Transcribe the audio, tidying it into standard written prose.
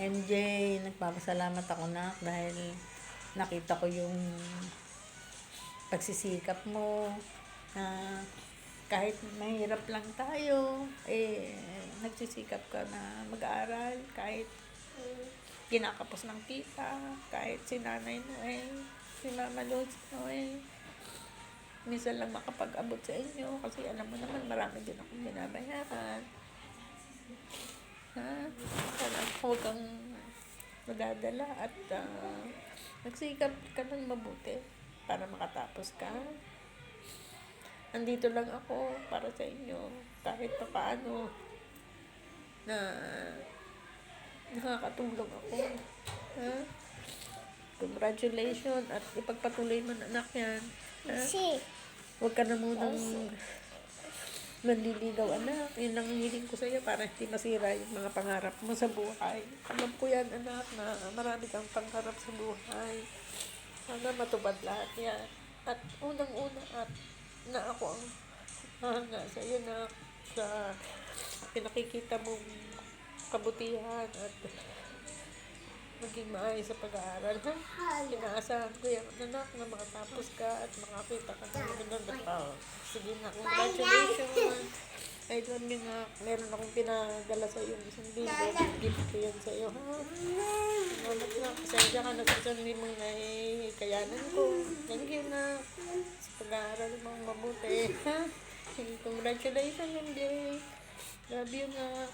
MJ, nagpapasalamat ako na dahil nakita ko yung pagsisikap mo na kahit mahirap lang tayo, nagsisikap ka na mag-aaral kahit kinakapos ng kita, kahit si Nanay Noel, si Mama Luz Noel, minsan lang makapag-abot sa inyo kasi alam mo naman marami din akong binabayaran. Kaya huwag kang magdadala at nagsikap ka ng mabuti para makatapos ka. Nandito lang ako para sa inyo kahit pa paano na nakakatulong ako. Congratulations at ipagpatuloy mo na, anak, yan. Huwag ka na munang manliligaw, anak. Yun ang hiling ko sa'yo para hindi masira yung mga pangarap mo sa buhay. Alam ko yan, anak, na marami kang pangarap sa buhay. Sana matupad lahat yan. At unang-una at na ako ang hanga sa'yo na sa pinakikita mong kabutihan at maging maayos sa pag-aaral. Inaasahan ko yan, anak, na makatapos ka at makakita ka ng magandang tao. Sige na, congratulations. I love you na. Meron akong pinadala sa iyo isang libo. Gift ko yan sa iyo, ha? Salamat na. Pasensya ka na sa hindi mong kayanan ko. Thank you na. Sa pag-aaral mong mabuti, ha? Congratulations, MJ. Love you na.